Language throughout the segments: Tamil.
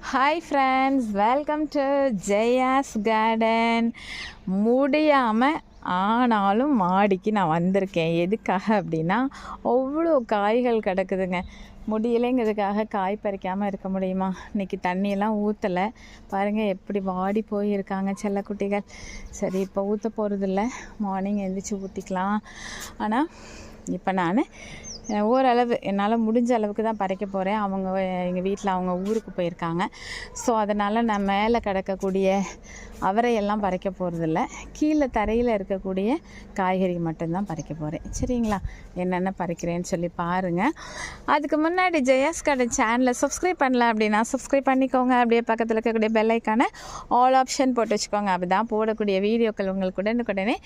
Hi friends, welcome to Jaya's garden. முடியாமல் ஆனாலும் மாடிக்கு நான் வந்திருக்கேன். எதுக்காக அப்படின்னா, அவ்வளோ காய்கள் கிடக்குதுங்க. முடியலைங்கிறதுக்காக காய் பறிக்காமல் இருக்க முடியுமா? இன்றைக்கி தண்ணியெல்லாம் ஊற்றலை பாருங்கள், எப்படி வாடி போயிருக்காங்க செல்லக்குட்டிகள். சரி, இப்போ ஊற்ற போகிறதில்ல, மார்னிங் எழுந்திரிச்சி ஊற்றிக்கலாம். ஆனால் இப்போ நான் ஓரளவு என்னால் முடிஞ்ச அளவுக்கு தான் பறிக்க போகிறேன். அவங்க எங்கள் வீட்டில் அவங்க ஊருக்கு போயிருக்காங்க. ஸோ அதனால் நான் மேலே கிடக்கக்கூடிய அவரையெல்லாம் பறிக்க போகிறதில்ல. கீழே தரையில் இருக்கக்கூடிய காய்கறி மட்டும்தான் பறிக்க போகிறேன். சரிங்களா? என்னென்ன பறிக்கிறேன்னு சொல்லி பாருங்கள். அதுக்கு முன்னாடி ஜெயாஸ் கார்டன் சேனலை சப்ஸ்கிரைப் பண்ணல அப்படின்னா சப்ஸ்கிரைப் பண்ணிக்கோங்க. அப்படியே பக்கத்தில் இருக்கக்கூடிய பெல் ஐக்கானை ஆல் ஆப்ஷன் போட்டு வச்சுக்கோங்க. அப்படி தான் போடக்கூடிய வீடியோக்கள் உங்களுக்கு உடனுக்குடனே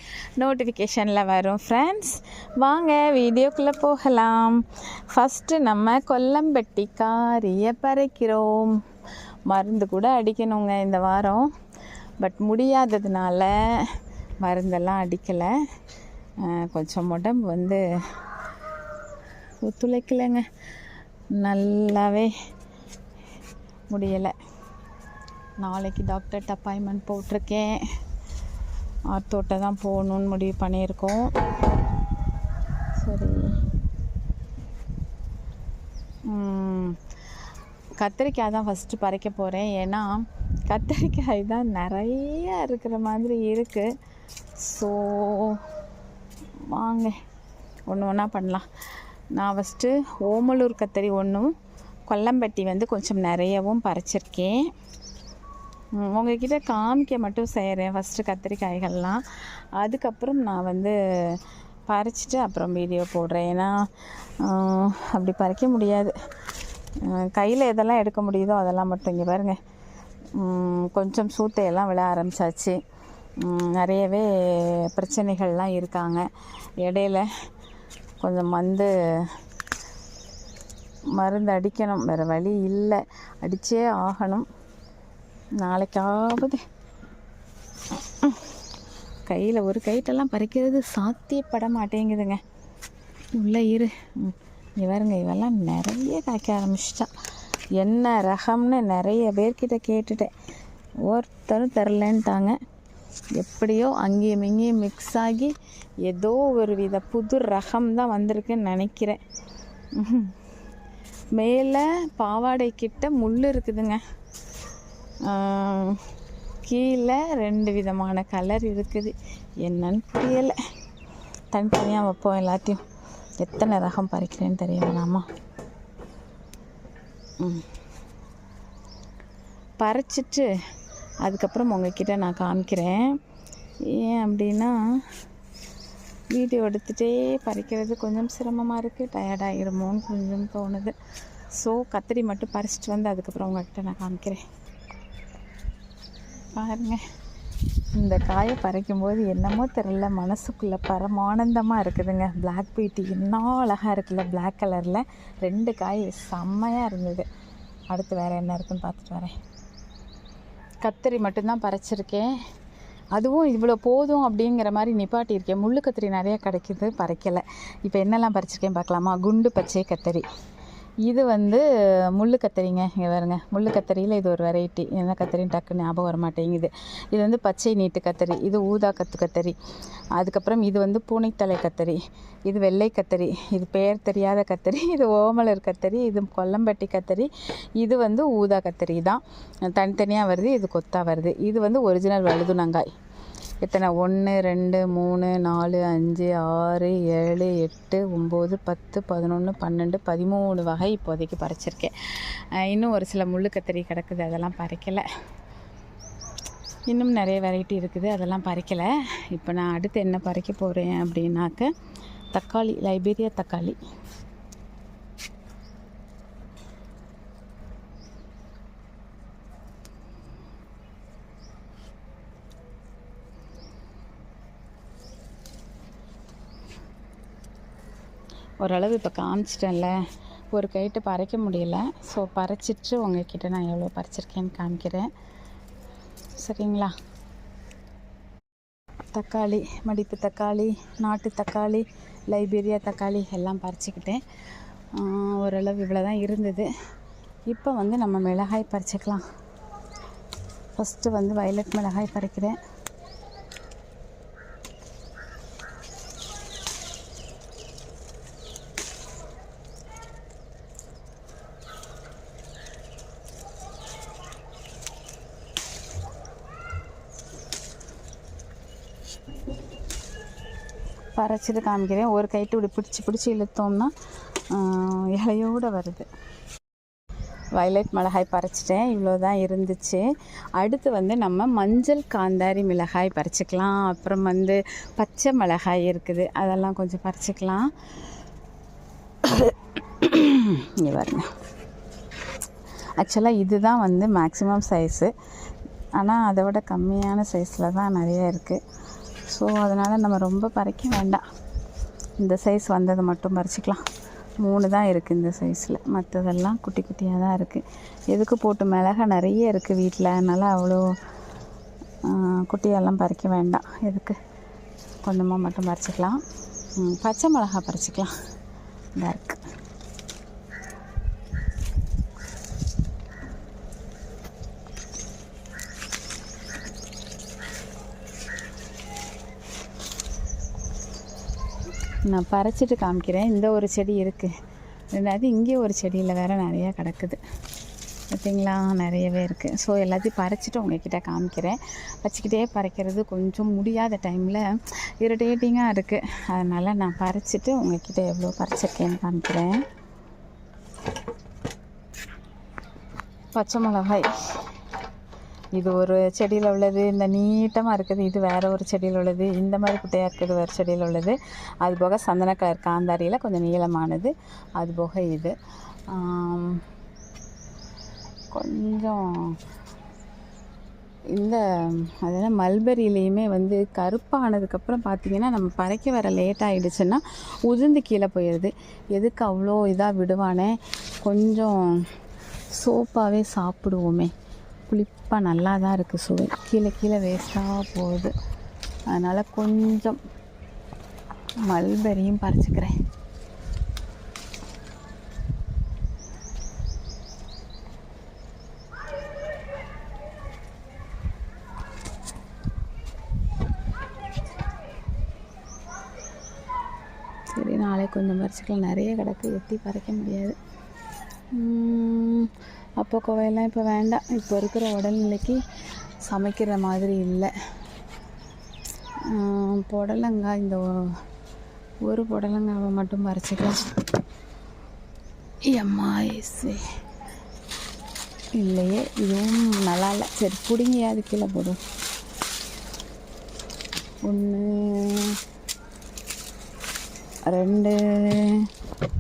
நோட்டிஃபிகேஷனில் வரும். ஃப்ரெண்ட்ஸ், வாங்க வீடியோக்குள்ளே போகலாம். ஃபஸ்ட்டு நம்ம கொல்லம்பட்டி காரியை பறிக்கிறோம். மருந்து கூட அடிக்கணுங்க இந்த வாரம், பட் முடியாததுனால மருந்தெல்லாம் அடிக்கலை. கொஞ்சம் உடம்பு வந்து ஒத்துழைக்கலைங்க, நல்லாவே முடியலை. நாளைக்கு டாக்டர்கிட்ட அப்பாயின்மெண்ட் போட்டிருக்கேன். ஆர்த்தோட்ட தான் போகணுன்னு முடிவு பண்ணியிருக்கோம். சரி, கத்திரிக்காய் தான் ஃபஸ்ட்டு பறிக்க போகிறேன். ஏன்னா கத்திரிக்காய் தான் நிறைய இருக்கிற மாதிரி இருக்குது. ஸோ வாங்க ஒன்று ஒன்றா பண்ணலாம். நான் ஃபஸ்ட்டு ஓமலூர் கத்திரி ஒன்றும், கொல்லம்பட்டி வந்து கொஞ்சம் நிறையவும் பறிச்சிருக்கேன். உங்கள்கிட்ட காமிக்க மட்டும் செய்கிறேன் ஃபஸ்ட்டு கத்திரிக்காய்கள்லாம். அதுக்கப்புறம் நான் வந்து பறிச்சிட்டு அப்புறம் வீடியோ போடுறேன். ஏன்னா அப்படி பறிக்க முடியாது. கையில் எதெல்லாம் எடுக்க முடியுதோ அதெல்லாம் மட்டும். இங்கே பாருங்கள், கொஞ்சம் சூத்தையெல்லாம் விழ ஆரம்பித்தாச்சு. நிறையவே பிரச்சனைகள்லாம் இருக்காங்க. இடையில கொஞ்சம் வந்து மருந்து அடிக்கணும், வேறு வழி இல்லை, அடித்தே ஆகணும். நாளைக்காவது கையில் ஒரு கைட்டெல்லாம் பறிக்கிறது சாத்தியப்பட மாட்டேங்குதுங்க. உள்ளே இரு. இவருங்க, இவெல்லாம் நிறைய காய்க்க ஆரம்பிச்சிட்டா. என்ன ரகம்னு நிறைய பேர்கிட்ட கேட்டுட்டேன், ஒருத்தரும் தரலன்ட்டாங்க. எப்படியோ அங்கேயும் இங்கேயும் மிக்ஸ் ஆகி ஏதோ ஒரு வித புது ரகம் தான் வந்திருக்குன்னு நினைக்கிறேன். மேலே பாவாடை கிட்ட முள் இருக்குதுங்க. கீழே 2 விதமான கலர் இருக்குது. என்னன்னு புரியலை. தனித்தனியாக வைப்போம் எல்லாத்தையும். எத்தனை ரகம் பறிக்கிறேன்னு தெரிய வேணாமா? பறிச்சிட்டு அதுக்கப்புறம் உங்ககிட்ட நான் காமிக்கிறேன். ஏன் அப்படின்னா, வீடியோ எடுத்துகிட்டே பறிக்கிறது கொஞ்சம் சிரமமாக இருக்குது, டயர்டாகிடுமோன்னு கொஞ்சம் தோணுது. ஸோ கத்திரி மட்டும் பறிச்சிட்டு வந்து அதுக்கப்புறம் உங்கள்கிட்ட நான் காமிக்கிறேன். பாருங்கள், இந்த காயை பறிக்கும்போது என்னமோ தெரியல, மனசுக்குள்ளே பரமானந்தமாக இருக்குதுங்க. பிளாக் பியூட்டி என்ன அழகாக இருக்குல்ல, பிளாக் கலரில் 2 காய் செம்மையாக இருந்தது. அடுத்து வேறு என்ன இருக்குன்னு பார்த்துட்டு வரேன். கத்திரி மட்டும்தான் பறிச்சிருக்கேன். அதுவும் இவ்வளோ போதும் அப்படிங்கிற மாதிரி நிப்பாட்டியிருக்கேன். முள்ளு கத்திரி நிறையா கிடைக்கிது, பறிக்கலை. இப்போ என்னெல்லாம் பறிச்சிருக்கேன் பார்க்கலாமா? குண்டு பச்சை கத்திரி, இது வந்து முள்ளு கத்திரிங்க. இங்கே வருங்க, முள்ளு கத்திரியில் இது ஒரு வெரைட்டி. என்ன கத்திரின்னு டக்குன்னு ஞாபகம் வர மாட்டேங்குது. இது வந்து பச்சை நீட்டு கத்திரி, இது ஊதா கத்திரி. அதுக்கப்புறம் இது வந்து பூனைத்தலை கத்திரி, இது வெள்ளை கத்திரி, இது பெயர் தெரியாத கத்திரி, இது ஓமலர் கத்திரி, இது கொல்லம்பட்டி கத்திரி, இது வந்து ஊதா கத்திரி தான். தனித்தனியாக வருது, இது கொத்தா வருது. இது வந்து ஒரிஜினல் வழுதுனங்காய். எத்தனை? 1 2 3 4 5 6 7 8 9 10 11 12 13 வகை இப்போதைக்கு பறிச்சிருக்கேன். இன்னும் ஒரு சில முள்ளு கத்திரி கிடக்குது, அதெல்லாம் பறிக்கலை. இன்னும் நிறைய வெரைட்டி இருக்குது, அதெல்லாம் பறிக்கலை. இப்போ நான் அடுத்து என்ன பறிக்க போகிறேன் அப்படின்னாக்க, தக்காளி, லைபீரியா தக்காளி. ஓரளவு இப்போ காமிச்சிட்டேன்ல, ஒரு கைட்டு பறிக்க முடியல. ஸோ பறிச்சிட்டு உங்கள்கிட்ட நான் எவ்வளோ பறிச்சிருக்கேன்னு காமிக்கிறேன். சரிங்களா? தக்காளி, மடிப்பு தக்காளி, நாட்டு தக்காளி, லைபீரியா தக்காளி எல்லாம் பறிச்சிக்கிட்டேன். ஓரளவு இவ்வளோ தான் இருந்தது. இப்போ வந்து நம்ம மிளகாய் பறிச்சுக்கலாம். ஃபஸ்ட்டு வந்து வயலட் மிளகாய் பறிக்கிறேன். பறிச்சிட்டு காமிக்கிறேன். ஒரு கைட்டு இப்படி பிடிச்சி இழுத்தோம்னா இலையோடு வருது. வயலட் மிளகாய் பறிச்சிட்டேன். இவ்வளோ தான் இருந்துச்சு. அடுத்து வந்து நம்ம மஞ்சள் காந்தாரி மிளகாய் பறிச்சிக்கலாம். அப்புறம் வந்து பச்சை மிளகாய் இருக்குது, அதெல்லாம் கொஞ்சம் பறிச்சிக்கலாம். இங்கே பாருங்க. ஆக்சுவலாக இதுதான் வந்து மேக்ஸிமம் சைஸு, ஆனால் அதை விட கம்மியான சைஸில் தான் நிறைய இருக்குது. ஸோ அதனால் நம்ம ரொம்ப பறிக்க வேண்டாம். இந்த சைஸ் வந்ததை மட்டும் பறிச்சிக்கலாம். 3 தான் இருக்குது இந்த சைஸில், மற்றதெல்லாம் குட்டி குட்டியாக தான் இருக்குது. எதுக்கு போட்டு மிளகாய் நிறைய இருக்குது வீட்டில், அதனால் அவ்வளோ குட்டியெல்லாம் பறிக்க வேண்டாம். எதுக்கு கொஞ்சமாக மட்டும் பறிச்சிக்கலாம். பச்சை மிளகாய் பறிச்சிக்கலாம். இதாக இருக்குது. நான் பறிச்சிட்டு காமிக்கிறேன். இந்த ஒரு செடி இருக்குது, ரெண்டாவது இங்கே ஒரு செடியில் வேறு நிறையா கிடக்குது பார்த்தீங்களா, நிறையவே இருக்குது. ஸோ எல்லாத்தையும் பறிச்சிட்டு உங்கள்கிட்ட காமிக்கிறேன். வச்சுக்கிட்டே பறிக்கிறது கொஞ்சம் முடியாத டைமில் இரிட்டேட்டிங்காக இருக்குது. அதனால் நான் பறிச்சிட்டு உங்கள்கிட்ட எவ்வளோ பறிச்சிருக்கேன்னு காமிக்கிறேன். பச்சை மிளகாய் இது ஒரு செடியில் உள்ளது, இந்த நீட்டமாக இருக்குது இது வேறு ஒரு செடியில் உள்ளது, இந்த மாதிரி குட்டையாக இருக்குது வேறு செடியில் உள்ளது. அது போக சந்தன கலர் காந்தாரியில் கொஞ்சம் நீளமானது, அது போக இது கொஞ்சம் இந்த அதனால் மல்பெரியிலையுமே வந்து கருப்பானதுக்கப்புறம் பார்த்திங்கன்னா நம்ம பறிக்க வர லேட் ஆகிடுச்சுன்னா உதிர்ந்து கீழே போயிடுது. எதுக்கு அவ்வளோ இதாக விடுவானே, கொஞ்சம் சோப்பாகவே சாப்பிடுவோமே, புளிப்பாக நல்லா தான் இருக்குது சுவை, கீழே வேஸ்ட்டாக போகுது. அதனால் கொஞ்சம் மல்பெரியும் பறிச்சுக்கிறேன். சரி, நாளைக்கு கொஞ்சம் பறிச்சுக்கலாம். நிறைய கிடக்கு, எட்டி பறிக்க முடியாது. அப்போ கோவையெல்லாம் இப்போ வேண்டாம். இப்போ இருக்கிற உடல்நிலைக்கு சமைக்கிற மாதிரி இல்லை. புடலங்காய், இந்த ஒரு புடலங்காவை மட்டும் பறிச்சிக்கலாம். எம்மாயிசே இல்லையே, இதுவும் நல்லா இல்லை. சரி, பிடுங்கியாவது கீழே போடும். 1 2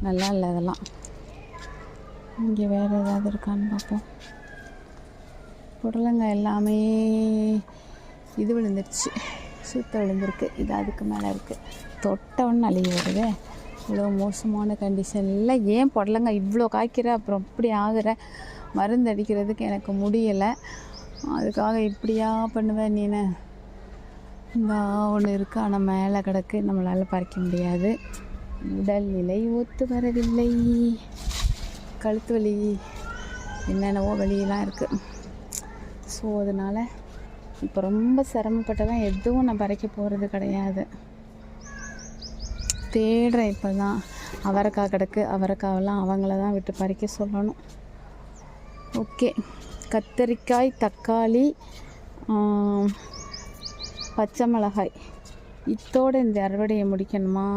நல்லா இல்லை. அதெல்லாம் இங்கே வேறு ஏதாவது இருக்கான்னு பார்ப்போம். புடலங்காய் எல்லாமே இது விழுந்துருச்சு, சுத்த விழுந்திருக்கு. இது அதுக்கு மேலே இருக்குது. தொட்டவொன்னு அழுகி வருது. இவ்வளோ மோசமான கண்டிஷனில் ஏன் புடலங்காய் இவ்வளோ காய்க்கிற, அப்புறம் இப்படி ஆகிற, மருந்து அடிக்கிறதுக்கு எனக்கு முடியலை. அதுக்காக இப்படியா பண்ணுவேன் நீனு. இந்த ஒன்று இருக்குது, ஆனால் மேலே கிடக்கு, நம்மளால் பறிக்க முடியாது. உடல்நிலை ஒத்து வரவில்லை. கழுத்து வலி, என்னென்னவோ வலியெல்லாம் இருக்குது. ஸோ அதனால் இப்போ ரொம்ப சிரமப்பட்டதான் எதுவும் நான் பறிக்க போகிறது கிடையாது. தேடுறேன். இப்போ தான் அவரைக்காய் கிடக்கு, அவரைக்காவெல்லாம் அவங்கள தான் விட்டு பறிக்க சொல்லணும். ஓகே, கத்தரிக்காய், தக்காளி, பச்சை மிளகாய், இத்தோடு இந்த அறுவடையை முடிக்கணுமா?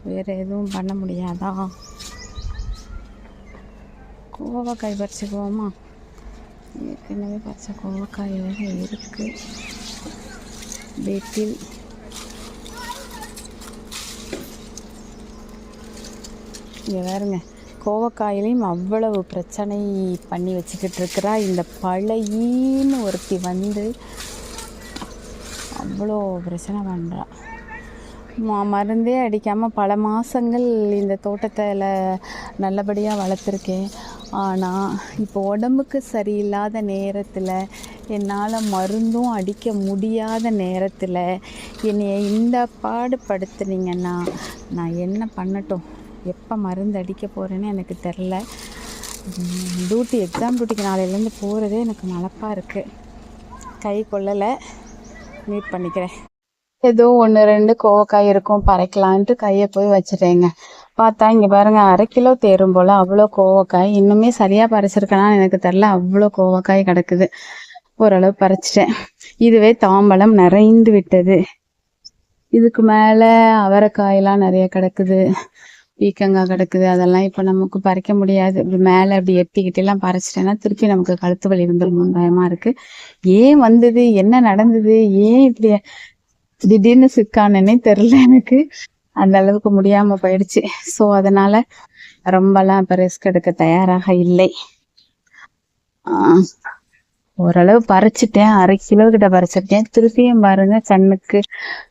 வேறு எதுவும் பண்ண முடியாதா? கோவக்காய் பறிச்சுக்குவோமா? ஏற்கனவே பறிச்ச கோவக்காய் வேறு இருக்குது. வீட்டில் இங்கே வேறுங்க, கோவக்காயிலையும் அவ்வளவு பிரச்சனை பண்ணி வச்சுக்கிட்டு இருக்கிறா. இந்த பழையின்னு ஒருத்தி வந்து அவ்வளோ பிரச்சனை பண்ணுறா. மருந்தே அடிக்காமல் பல மாதங்கள் இந்த தோட்டத்தில் நல்லபடியாக வளர்த்துருக்கேன். ஆனால் இப்போ உடம்புக்கு சரியில்லாத நேரத்தில், என்னால் மருந்தும் அடிக்க முடியாத நேரத்தில் என்னைய இந்த பாடுபடுத்துனீங்கன்னா நான் என்ன பண்ணட்டும்? எப்போ மருந்து அடிக்க போகிறேன்னு எனக்கு தெரில. எக்ஸாம் டியூட்டிக்கு நாளையிலேருந்து போகிறதே எனக்கு மலப்பாக இருக்குது. கை கொள்ளலை, மீட் பண்ணிக்கிறேன். ஏதோ 1-2 கோவக்காய் இருக்கும் பறைக்கலான்ட்டு கையை போய் வச்சுட்டேங்க. பார்த்தா இங்கே பாருங்க 1/2 கிலோ தேரும் போல் அவ்வளோ கோவக்காய். இன்னுமே சரியாக பறிச்சிருக்கேனான்னு எனக்கு தெரில, அவ்வளோ கோவக்காய் கிடக்குது. ஓரளவு பறிச்சிட்டேன். இதுவே தாம்பழம் நிறைந்து விட்டது. இதுக்கு மேலே அவரைக்காயெல்லாம் நிறைய கிடக்குது, பீக்கங்காய் கிடக்குது. அதெல்லாம் இப்போ நமக்கு பறிக்க முடியாது. இப்படி மேலே அப்படி எட்டிக்கிட்டெல்லாம் பறிச்சிட்டேன்னா திருப்பி நமக்கு கழுத்து வலி வந்துடும், பயமாக இருக்குது. ஏன் வந்தது, என்ன நடந்தது, ஏன் இப்படி திடீர்னு சிக்கானே தெரில எனக்கு. அந்த அளவுக்கு முடியாமல் போயிடுச்சு. ஸோ அதனால் ரொம்பலாம் இப்போ ரிஸ்க் எடுக்க தயாராக இல்லை. ஓரளவு பறிச்சிட்டேன், 1/2 கிலோ கிட்ட பறிச்சிருக்கேன். திருப்பியும் பாருங்க கண்ணுக்கு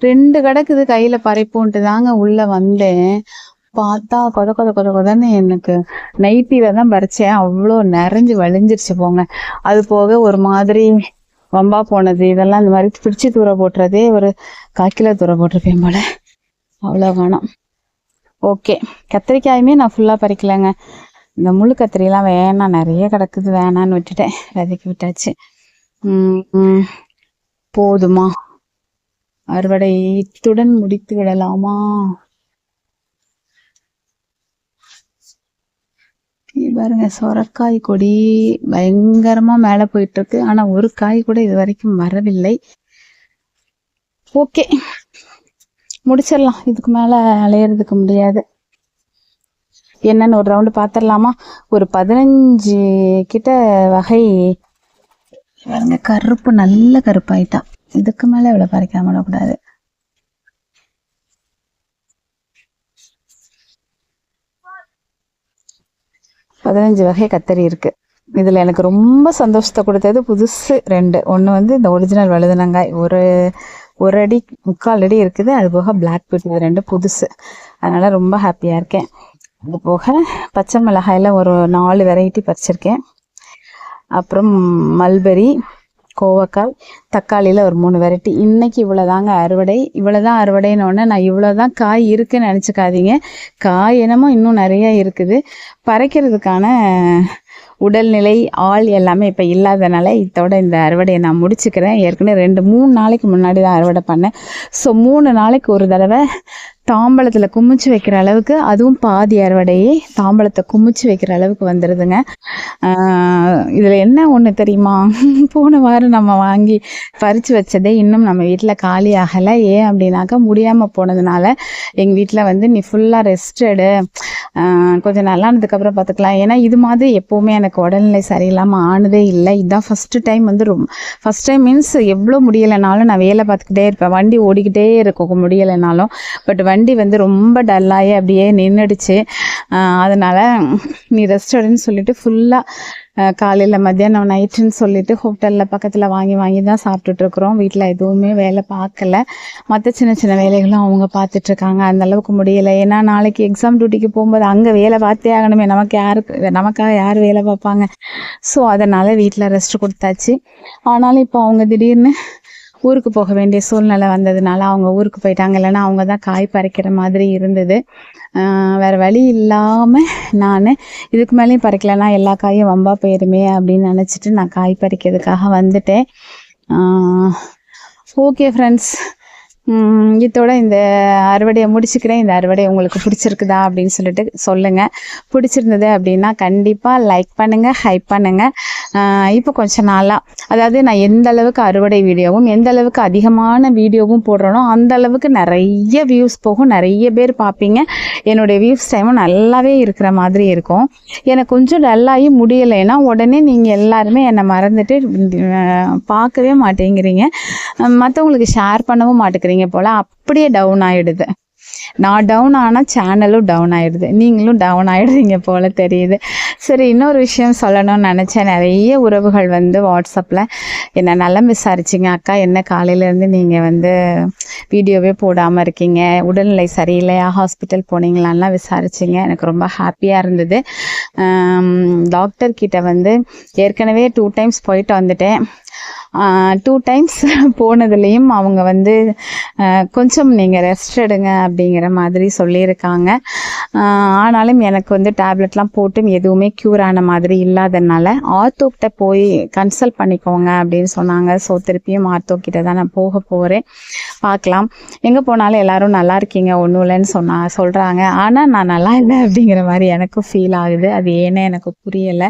2 கிடக்குது கையில் பறிப்போன்ட்டு தாங்க உள்ளே வந்தேன். பார்த்தா கொதன்னு எனக்கு நைட்டில தான் பறிச்சேன். அவ்வளோ நிறைஞ்சு வலிஞ்சிருச்சு போங்க. அது போக ஒரு மாதிரி வம்பா போனது. இதெல்லாம் இந்த மாதிரி பிடிச்சி தூர போட்டுறதே ஒரு 1/4 கிலோ தூர போட்டிருப்பேன் போல. அவ்வளோ காணும். ஓகே, கத்திரிக்காயுமே நான் ஃபுல்லாக பறிக்கலைங்க. இந்த முழு கத்திரிலாம் வேணாம், நிறைய கிடக்குது, வேணான்னு விட்டுட்டேன், விதைக்கி விட்டாச்சு. போதுமா? அறுவடை இத்துடன் முடித்து விடலாமா? பாருங்க சொரக்காய் கொடி பயங்கரமா மேலே போயிட்டு இருக்கு. ஆனா ஒரு காய் கூட இது வரைக்கும் வரவில்லை. ஓகே, முடிச்சிடலாம். இதுக்கு மேல அலையிறதுக்கு முடியாது. என்னன்னு ஒரு ரவுண்டு பார்த்துடலாமா? ஒரு 15 கிட்ட வகை பாருங்க. கருப்பு நல்ல கருப்பாயிட்டா. இதுக்கு மேல இவ்வளவு பறிக்காம விடக்கூடாது. பதினஞ்சு வகை கத்தரி இருக்கு. இதுல எனக்கு ரொம்ப சந்தோஷத்தை கொடுத்தது புதுசு 2. ஒன்று வந்து இந்த ஒரிஜினல் வழுதுனங்காய் ஒரு அடி 3/4 அடி இருக்குது. அது போக பிளாக் பீட், இது 2 புதுசு. அதனால ரொம்ப ஹாப்பியா இருக்கேன். அது போக பச்சை மிளகாயில ஒரு 4 வெரைட்டி பறிச்சிருக்கேன். அப்புறம் மல்பெரி, கோவக்காய், தக்காளியில் ஒரு 3 வெரைட்டி. இன்னைக்கு இவ்வளோதாங்க அறுவடை. இவ்வளோதான் அறுவடைன்னு நான் இவ்வளோதான் காய் இருக்குன்னு நினச்சிக்காதீங்க. காய் என்னமோ இன்னும் நிறைய இருக்குது. பறிக்கிறதுக்கான உடல்நிலை ஆள் எல்லாமே இப்போ இல்லாதனால இதோட இந்த அறுவடையை நான் முடிச்சுக்கிறேன். ஏற்கனவே 2-3 நாளைக்கு முன்னாடி தான் அறுவடை பண்ணேன். ஸோ 3 நாளைக்கு ஒரு தடவை தாம்பழத்தில் குமிச்சு வைக்கிற அளவுக்கு, அதுவும் பாதி அறுவடையே தாம்பழத்தை குமிச்சு வைக்கிற அளவுக்கு வந்துடுதுங்க. இதில் என்ன ஒன்று தெரியுமா? போன வாரம் நம்ம வாங்கி பறித்து வச்சதே இன்னும் நம்ம வீட்டில் காலி ஆகலை. ஏன் அப்படின்னாக்கா முடியாமல் போனதுனால எங்கள் வீட்டில் வந்து நீ ஃபுல்லாக ரெஸ்ட் எடு, கொஞ்சம் நல்லானதுக்கப்புறம் பார்த்துக்கலாம். ஏன்னா இது மாதிரி எப்போவுமே எனக்கு உடல்நிலை சரியில்லாமல் ஆனதே இல்லை. இதுதான் ஃபஸ்ட்டு டைம். வந்து ஃபஸ்ட் டைம் மீன்ஸ் எவ்வளோ முடியலைனாலும் நான் வேலை பார்த்துக்கிட்டே இருப்பேன், வண்டி ஓடிக்கிட்டே இருக்கும் முடியலைனாலும். பட் வண்டி வந்து ரொம்ப டல்லாகி அப்படியே நின்றுடுச்சு. அதனால் நீ ரெஸ்ட் எடுன்னு சொல்லிட்டு ஃபுல்லாக காலையில் மத்தியானம் நைட்டுன்னு சொல்லிட்டு ஹோட்டலில் பக்கத்தில் வாங்கி தான் சாப்பிட்டுட்ருக்குறோம். வீட்டில் எதுவுமே வேலை பார்க்கல. மற்ற சின்ன சின்ன வேலைகளும் அவங்க பார்த்துட்ருக்காங்க. அந்தளவுக்கு முடியலை. ஏன்னா நாளைக்கு எக்ஸாம் டியூட்டிக்கு போகும்போது அங்கே வேலை பார்த்தே ஆகணுமே, நமக்காக யார் வேலை பார்ப்பாங்க? ஸோ அதனால் வீட்டில் ரெஸ்ட் கொடுத்தாச்சு. ஆனாலும் இப்போ அவங்க திடீர்னு ஊருக்கு போக வேண்டிய சூழ்நிலை வந்ததுனால அவங்க ஊருக்கு போயிட்டாங்க. இல்லைன்னா அவங்க தான் காய் பறிக்கிற மாதிரி இருந்தது. வேறு வழி இல்லாமல் நான் இதுக்கு மேலேயும் பறிக்கலைன்னா எல்லா காயும் வம்பா போயிருமே அப்படின்னு நினச்சிட்டு நான் காய் பறிக்கிறதுக்காக வந்துட்டேன். ஓகே ஃப்ரெண்ட்ஸ், இதோட இந்த அறுவடையை முடிச்சுக்கிறேன். இந்த அறுவடை உங்களுக்கு பிடிச்சிருக்குதா அப்படின்னு சொல்லிட்டு சொல்லுங்கள். பிடிச்சிருந்தது அப்படின்னா கண்டிப்பாக லைக் பண்ணுங்கள், ஹைப் பண்ணுங்கள். இப்போ கொஞ்ச நாளாக, அதாவது நான் எந்த அளவுக்கு அறுவடை வீடியோவும் எந்த அளவுக்கு அதிகமான வீடியோவும் போடுறேனோ அந்த அளவுக்கு நிறைய வியூஸ் போகும், நிறைய பேர் பார்ப்பீங்க. என்னுடைய வியூஸ் டைமும் நல்லாவே இருக்கிற மாதிரி இருக்கும். எனக்கு கொஞ்சம் டல்லாகி முடியலைன்னா உடனே நீங்கள் எல்லாருமே என்னை மறந்துட்டு பார்க்கவே மாட்டேங்கிறீங்க, மற்றவங்களுக்கு ஷேர் பண்ணவும் மாட்டேங்கிறீங்க போல். அப்படியே டவுன் ஆகிடுது. நான் டவுன் ஆனால் சேனலும் டவுன் ஆகிடுது, நீங்களும் டவுன் ஆகிடுறீங்க போல் தெரியுது. சரி, இன்னொரு விஷயம் சொல்லணும்னு நினச்சேன். நிறைய உறவுகள் வந்து வாட்ஸ்அப்பில் என்ன நலம் விசாரிச்சிங்க. அக்கா, என்ன காலையிலேருந்து நீங்கள் வந்து வீடியோவே போடாமல் இருக்கீங்க, உடல்நிலை சரியில்லையா, ஹாஸ்பிட்டல் போனீங்களான்லாம் விசாரிச்சிங்க. எனக்கு ரொம்ப ஹாப்பியாக இருந்தது. டாக்டர்கிட்ட வந்து ஏற்கனவே 2 டைம்ஸ் போயிட்டு வந்துட்டேன். 2 டைம்ஸ் போனதுலேயும் அவங்க வந்து கொஞ்சம் நீங்கள் ரெஸ்ட் எடுங்க அப்படிங்கிற மாதிரி சொல்லியிருக்காங்க. ஆனாலும் எனக்கு வந்து டேப்லெட்லாம் போட்டும் எதுவுமே க்யூர் ஆன மாதிரி இல்லாதனால ஆர்த்தோக்கிட்ட போய் கன்சல்ட் பண்ணிக்கோங்க அப்படின்னு சொன்னாங்க. ஸோ திருப்பியும் ஆர்த்தோக்கிட்ட தான் நான் போக போகிறேன். பார்க்கலாம். எங்கே போனாலும் எல்லாரும் நல்லா இருக்கீங்க, ஒன்றும் இல்லைன்னு சொல்கிறாங்க. ஆனால் நான் நல்லா இல்லை அப்படிங்கிற மாதிரி எனக்கும் ஃபீல் ஆகுது. அது ஏன்னே எனக்கு புரியலை.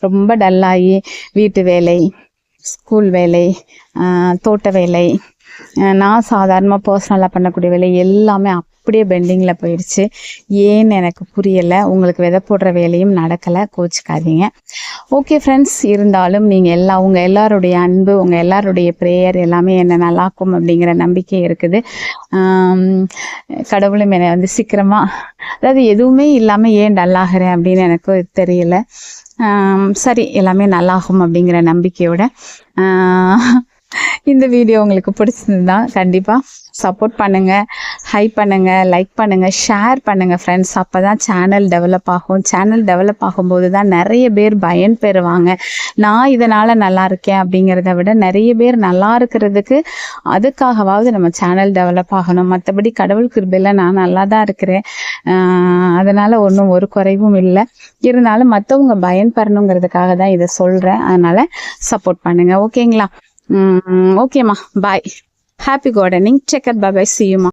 ரொம்ப டல்லாகி வீட்டு வேலை, ஸ்கூல் வேலை, தோட்ட வேலை, நான் சாதாரணமாக பர்சனலாக பண்ணக்கூடிய வேலை எல்லாமே அப்படியே பெண்டிங்கில் போயிடுச்சு. ஏன்னு எனக்கு புரியலை. உங்களுக்கு விதை போடுற வேலையும் நடக்கலை, கோச்சிக்காதீங்க. ஓகே ஃப்ரெண்ட்ஸ், இருந்தாலும் நீங்கள் உங்கள் எல்லாருடைய அன்பு, உங்கள் எல்லாருடைய ப்ரேயர் எல்லாமே என்னை நல்லாக்கும் அப்படிங்கிற நம்பிக்கை இருக்குது. கடவுளும் என்னை வந்து சீக்கிரமாக, அதாவது எதுவுமே இல்லாமல் ஏன் டல்லாகிறேன் அப்படின்னு எனக்கு தெரியல. சரி, எல்லாமே நல்லாகும் அப்படிங்கிற நம்பிக்கையோட இந்த வீடியோ உங்களுக்கு பிடிச்சிருந்தா கண்டிப்பாக சப்போர்ட் பண்ணுங்கள், ஹைப் பண்ணுங்கள், லைக் பண்ணுங்கள், ஷேர் பண்ணுங்கள் ஃப்ரெண்ட்ஸ். அப்போ தான் சேனல் டெவலப் ஆகும். சேனல் டெவலப் ஆகும்போது தான் நிறைய பேர் பயன் பெறுவாங்க. நான் இதனால் நல்லா இருக்கேன் அப்படிங்கிறத விட நிறைய பேர் நல்லா இருக்கிறதுக்கு அதுக்காகவாவது நம்ம சேனல் டெவலப் ஆகணும். மற்றபடி கடவுள் கிருபையில் நான் நல்லா தான் இருக்கிறேன். அதனால் ஒன்றும் ஒரு குறைவும் இல்லை. இருந்தாலும் மற்றவங்க பயன் பெறணுங்கிறதுக்காக தான் இதை சொல்கிறேன். அதனால் சப்போர்ட் பண்ணுங்கள். ஓகேங்களா? ஓகேம்மா, bye. Happy gardening. Take care. Bye bye. see you மா.